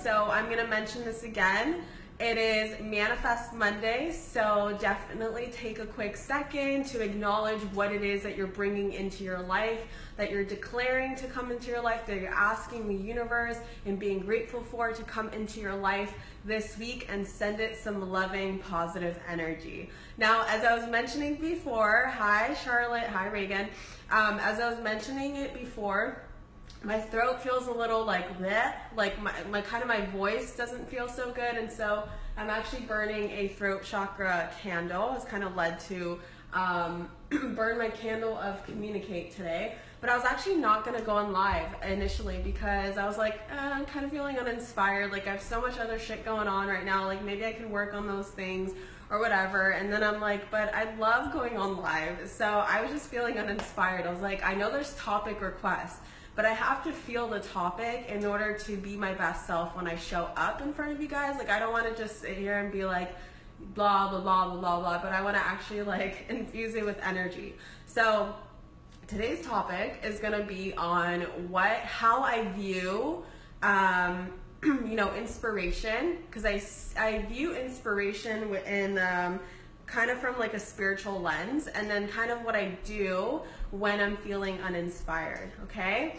So I'm going to mention this again. It is Manifest Monday, so definitely take a quick second to acknowledge what it is that you're bringing into your life, that you're declaring to come into your life, that you're asking the universe and being grateful for to come into your life this week, and send it some loving, positive energy. Now, as I was mentioning before, hi Charlotte, hi Reagan, as I was mentioning it before, my throat feels a little like bleh, like my voice doesn't feel so good, and so I'm actually burning a throat chakra candle. It's kind of led to burn my candle of communicate today, but I was actually not going to go on live initially because I was like, I'm kind of feeling uninspired, like I have so much other shit going on right now, like maybe I can work on those things or whatever. And then I'm like, but I love going on live, so I was just feeling uninspired. I was like, I know there's topic requests, but I have to feel the topic in order to be my best self when I show up in front of you guys. Like, I don't want to just sit here and be like, blah, blah, blah, blah, blah, blah, but I want to actually like infuse it with energy. So today's topic is going to be on how I view, inspiration, because I view inspiration in, kind of from like a spiritual lens, and then kind of what I do when I'm feeling uninspired, okay?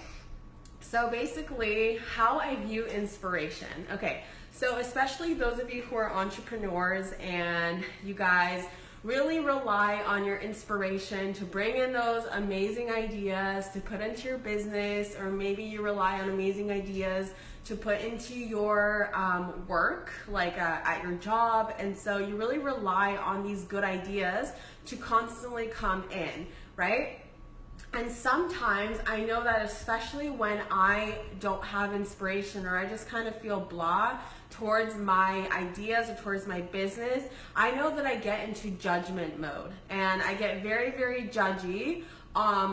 So basically, how I view inspiration. Okay, so especially those of you who are entrepreneurs and you guys really rely on your inspiration to bring in those amazing ideas to put into your business, or maybe you rely on amazing ideas to put into your work, like at your job, and so you really rely on these good ideas to constantly come in, right? And sometimes I know that, especially when I don't have inspiration, or I just kind of feel blah towards my ideas or towards my business, I know that I get into judgment mode, and I get very, very judgy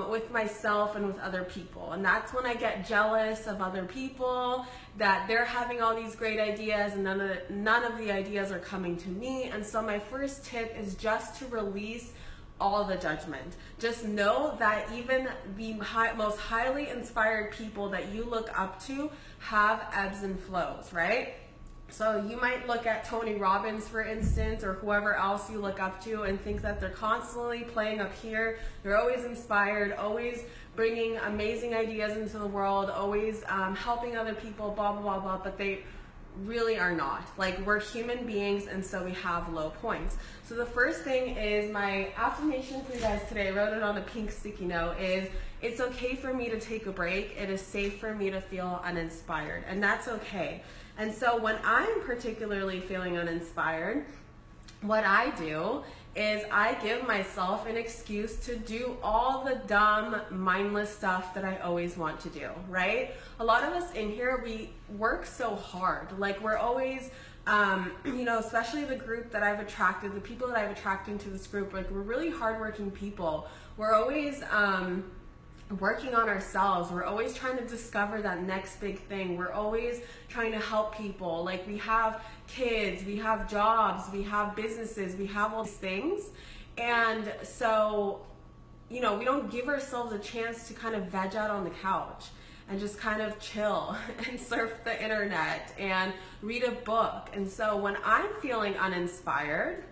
with myself and with other people. And that's when I get jealous of other people, that they're having all these great ideas and none of the ideas are coming to me. And so my first tip is just to release all the judgment. Just know that even the most highly inspired people that you look up to have ebbs and flows, right? So you might look at Tony Robbins, for instance, or whoever else you look up to, and think that they're constantly playing up here. They're always inspired, always bringing amazing ideas into the world, always helping other people, blah, blah, blah, blah, but they really are not. Like, we're human beings, and so we have low points. So the first thing is, my affirmation for you guys today, I wrote it on a pink sticky note, is it's okay for me to take a break. It is safe for me to feel uninspired, and that's okay. And so when I'm particularly feeling uninspired, what I do is I give myself an excuse to do all the dumb, mindless stuff that I always want to do, right? A lot of us in here, we work so hard. Like, we're always, especially the group that I've attracted, the people that I've attracted into this group, like, we're really hardworking people. We're always working on ourselves. We're always trying to discover that next big thing. We're always trying to help people. Like, we have kids, we have jobs, we have businesses, we have all these things. And so, we don't give ourselves a chance to kind of veg out on the couch and just kind of chill and surf the internet and read a book. And so when I'm feeling uninspired,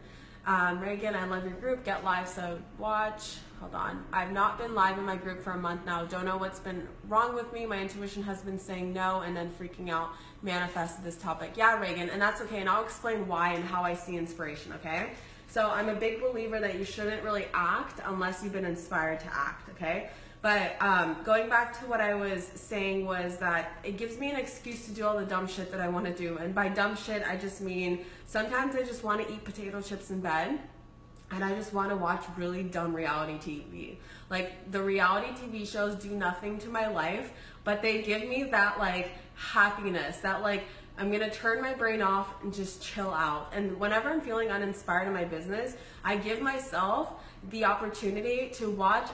Reagan, I love your group, get live, so watch. Hold on. I've not been live in my group for a month now. Don't know what's been wrong with me. My intuition has been saying no, and then freaking out, manifested this topic. Yeah, Reagan, and that's okay, and I'll explain why and how I see inspiration, okay? So I'm a big believer that you shouldn't really act unless you've been inspired to act, okay? But going back to what I was saying was that it gives me an excuse to do all the dumb shit that I want to do. And by dumb shit, I just mean sometimes I just want to eat potato chips in bed, and I just want to watch really dumb reality TV. Like, the reality TV shows do nothing to my life, but they give me that like happiness, that like I'm gonna turn my brain off and just chill out. And whenever I'm feeling uninspired in my business, I give myself the opportunity to watch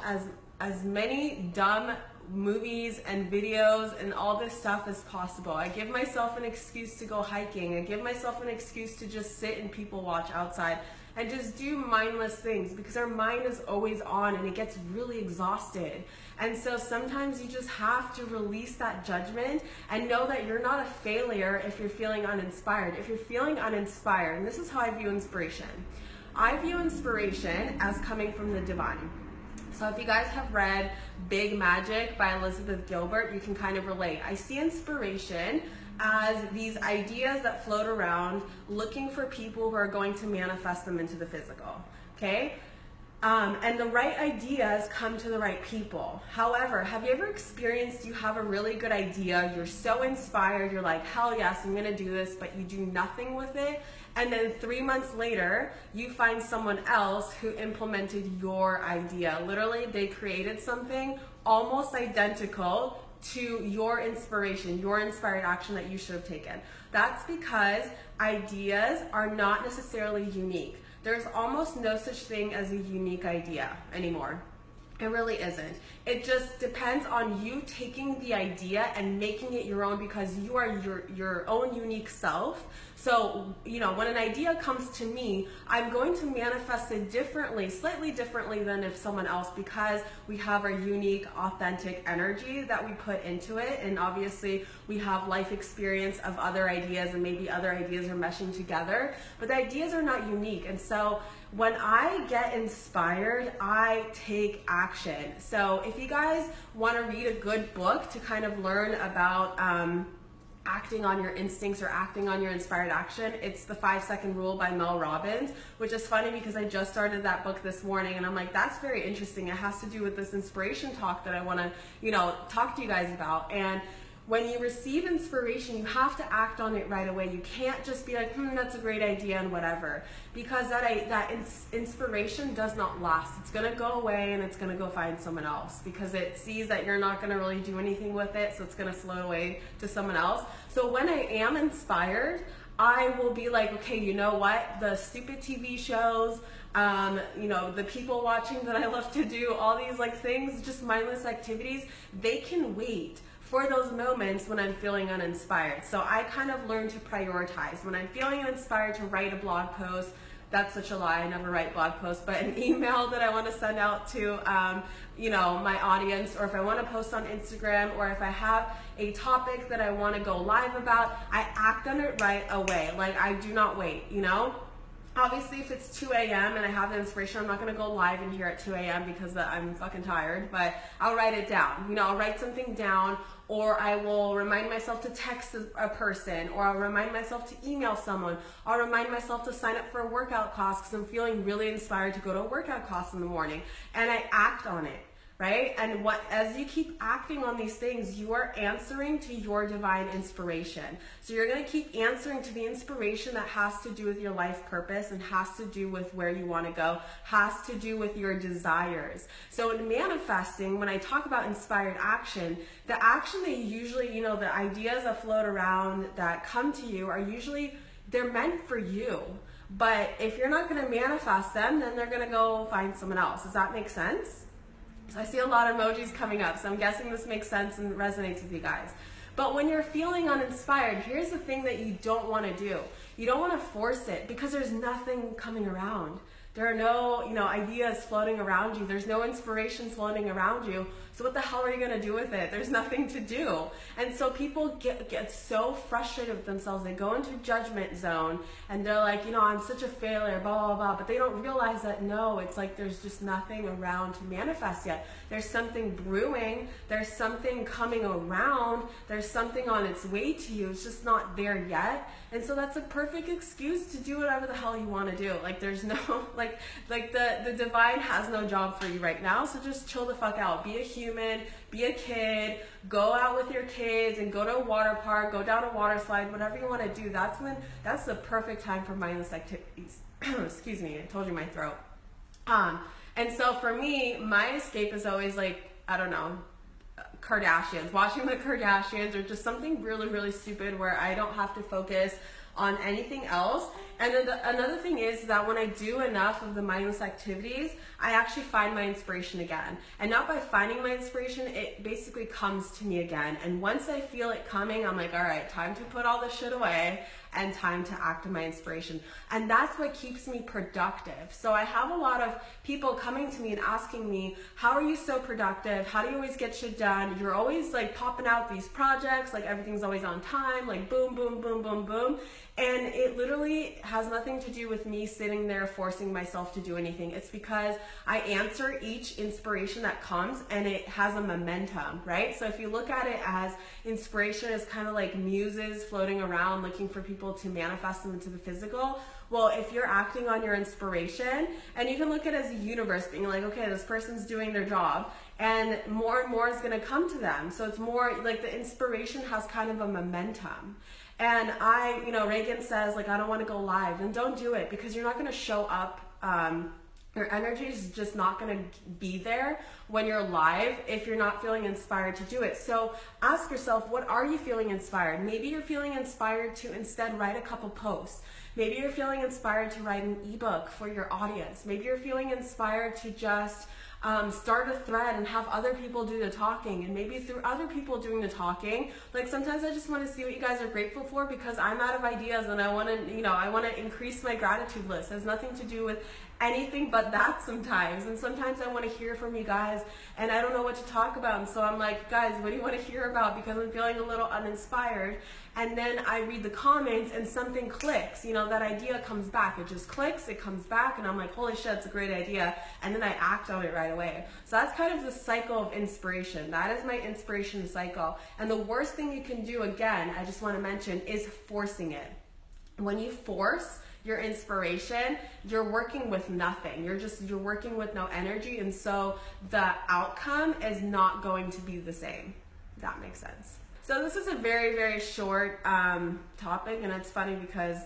as many dumb movies and videos and all this stuff as possible. I give myself an excuse to go hiking. I give myself an excuse to just sit and people watch outside and just do mindless things, because our mind is always on and it gets really exhausted. And so sometimes you just have to release that judgment and know that you're not a failure if you're feeling uninspired. If you're feeling uninspired, and this is how I view inspiration. I view inspiration as coming from the divine. So if you guys have read Big Magic by Elizabeth Gilbert, you can kind of relate. I see inspiration as these ideas that float around looking for people who are going to manifest them into the physical, okay? And the right ideas come to the right people. However, have you ever experienced you have a really good idea, you're so inspired, you're like, hell yes, I'm gonna do this, but you do nothing with it, and then 3 months later, you find someone else who implemented your idea. Literally, they created something almost identical to your inspiration, your inspired action that you should have taken. That's because ideas are not necessarily unique. There's almost no such thing as a unique idea anymore. It really isn't. It just depends on you taking the idea and making it your own, because you are your own unique self. So, you know, when an idea comes to me, I'm going to manifest it differently, slightly differently than if someone else, because we have our unique, authentic energy that we put into it. And obviously we have life experience of other ideas, and maybe other ideas are meshing together, but the ideas are not unique. And so when I get inspired, I take action. So if you guys want to read a good book to kind of learn about acting on your instincts or acting on your inspired action, it's The 5-Second Rule by Mel Robbins, which is funny because I just started that book this morning, and I'm like, that's very interesting. It has to do with this inspiration talk that I want to, you know, talk to you guys about. And when you receive inspiration, you have to act on it right away. You can't just be like, that's a great idea and whatever, because that inspiration does not last. It's going to go away and it's going to go find someone else, because it sees that you're not going to really do anything with it, so it's going to float away to someone else. So when I am inspired, I will be like, okay, you know what? The stupid TV shows, you know, the people watching that I love to do, all these like things, just mindless activities, they can wait for those moments when I'm feeling uninspired. So I kind of learn to prioritize. When I'm feeling inspired to write a blog post, that's such a lie, I never write blog posts, but an email that I want to send out to you know, my audience, or if I want to post on Instagram, or if I have a topic that I want to go live about, I act on it right away. Like, I do not wait, you know? Obviously, if it's 2 a.m. and I have the inspiration, I'm not going to go live in here at 2 a.m. because I'm fucking tired, but I'll write it down. You know, I'll write something down, or I will remind myself to text a person, or I'll remind myself to email someone. I'll remind myself to sign up for a workout class because I'm feeling really inspired to go to a workout class in the morning, and I act on it. Right? And as you keep acting on these things, you are answering to your divine inspiration. So you're going to keep answering to the inspiration that has to do with your life purpose, and has to do with where you want to go, has to do with your desires. So in manifesting, when I talk about inspired action, the action that you usually, you know, the ideas that float around that come to you are usually, they're meant for you. But if you're not going to manifest them, then they're going to go find someone else. Does that make sense? So I see a lot of emojis coming up, so I'm guessing this makes sense and resonates with you guys. But when you're feeling uninspired, here's the thing that you don't want to do. You don't want to force it, because there's nothing coming around. There are no, you know, ideas floating around you. There's no inspiration floating around you. So what the hell are you going to do with it? There's nothing to do. And so people get so frustrated with themselves. They go into judgment zone and they're like, you know, I'm such a failure, blah, blah, blah. But they don't realize that, no, it's like there's just nothing around to manifest yet. There's something brewing. There's something coming around. There's something on its way to you. It's just not there yet. And so that's a perfect excuse to do whatever the hell you want to do. Like, there's no, like the divine has no job for you right now. So just chill the fuck out. Be a human, be a kid, go out with your kids and go to a water park, go down a water slide, whatever you want to do. That's the perfect time for mindless activities. Excuse me, I told you my throat. And so for me, my escape is always like, I don't know, Kardashians, watching the Kardashians, or just something really, really stupid where I don't have to focus on anything else. And then another thing is that when I do enough of the mindless activities, I actually find my inspiration again. And not by finding my inspiration, it basically comes to me again. And once I feel it coming, I'm like, all right, time to put all this shit away and time to act on my inspiration. And that's what keeps me productive. So I have a lot of people coming to me and asking me, how are you so productive? How do you always get shit done? You're always like popping out these projects, like everything's always on time, like boom, boom, boom, boom, boom. And it literally has nothing to do with me sitting there forcing myself to do anything. It's because I answer each inspiration that comes and it has a momentum, right? So if you look at it as inspiration is kind of like muses floating around looking for people to manifest them into the physical. Well, if you're acting on your inspiration, and you can look at it as a universe being like, okay, this person's doing their job, and more is gonna come to them. So it's more like the inspiration has kind of a momentum. And Reagan says, like, I don't want to go live. And don't do it, because you're not going to show up. Your energy is just not going to be there when you're live if you're not feeling inspired to do it. So ask yourself, what are you feeling inspired? Maybe you're feeling inspired to instead write a couple posts. Maybe you're feeling inspired to write an ebook for your audience. Maybe you're feeling inspired to just start a thread and have other people do the talking. And maybe through other people doing the talking, like sometimes I just want to see what you guys are grateful for, because I'm out of ideas and I want to increase my gratitude list. It has nothing to do with anything but that sometimes. And sometimes I want to hear from you guys and I don't know what to talk about. And so I'm like, guys, what do you want to hear about? Because I'm feeling a little uninspired. And then I read the comments and something clicks, that idea comes back. It just clicks, it comes back, and I'm like, holy shit, it's a great idea. And then I act on it right away. So that's kind of the cycle of inspiration. That is my inspiration cycle. And the worst thing you can do, again, I just want to mention, is forcing it. When you force your inspiration, you're working with nothing. You're working with no energy. And so the outcome is not going to be the same. If that makes sense. So this is a very, very short topic, and it's funny because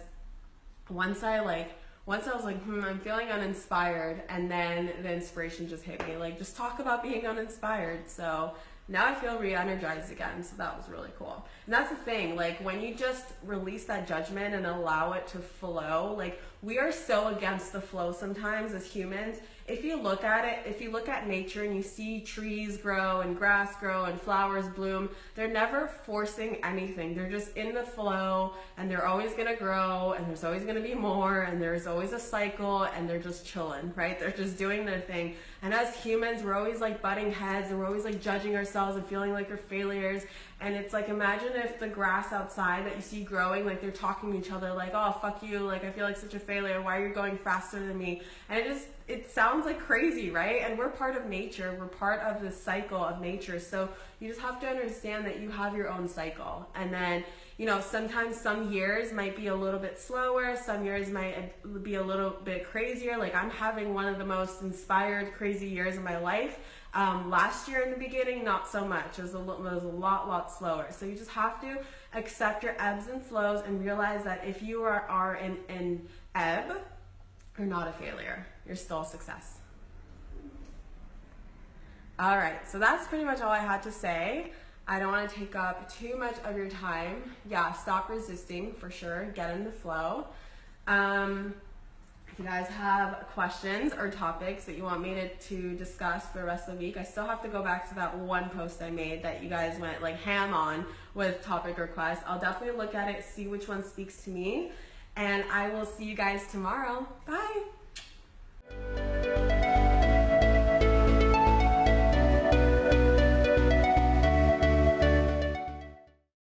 once I was like, I'm feeling uninspired, and then the inspiration just hit me, like, just talk about being uninspired. So now I feel re-energized again, so that was really cool. And that's the thing, like, when you just release that judgment and allow it to flow, like, we are so against the flow sometimes as humans. If you look at it, if you look at nature and you see trees grow and grass grow and flowers bloom, they're never forcing anything. They're just in the flow, and they're always gonna grow, and there's always gonna be more, and there's always a cycle, and they're just chilling, right? They're just doing their thing. And as humans, we're always like butting heads, and we're always like judging ourselves and feeling like we're failures. And it's like, imagine if the grass outside that you see growing, like they're talking to each other like, oh, fuck you, like I feel like such a failure, why are you going faster than me? And it sounds like crazy, right? And we're part of nature, we're part of the cycle of nature. So you just have to understand that you have your own cycle. And then, sometimes some years might be a little bit slower, some years might be a little bit crazier. Like, I'm having one of the most inspired, crazy years of my life. Last year in the beginning, not so much. It was a lot slower. So you just have to accept your ebbs and flows and realize that if you are in an ebb, you're not a failure. You're still a success. All right, so that's pretty much all I had to say. I don't want to take up too much of your time. Yeah, stop resisting for sure. Get in the flow. If you guys have questions or topics that you want me to discuss for the rest of the week, I still have to go back to that one post I made that you guys went like ham on with topic requests. I'll definitely look at it, see which one speaks to me, and I will see you guys tomorrow. Bye.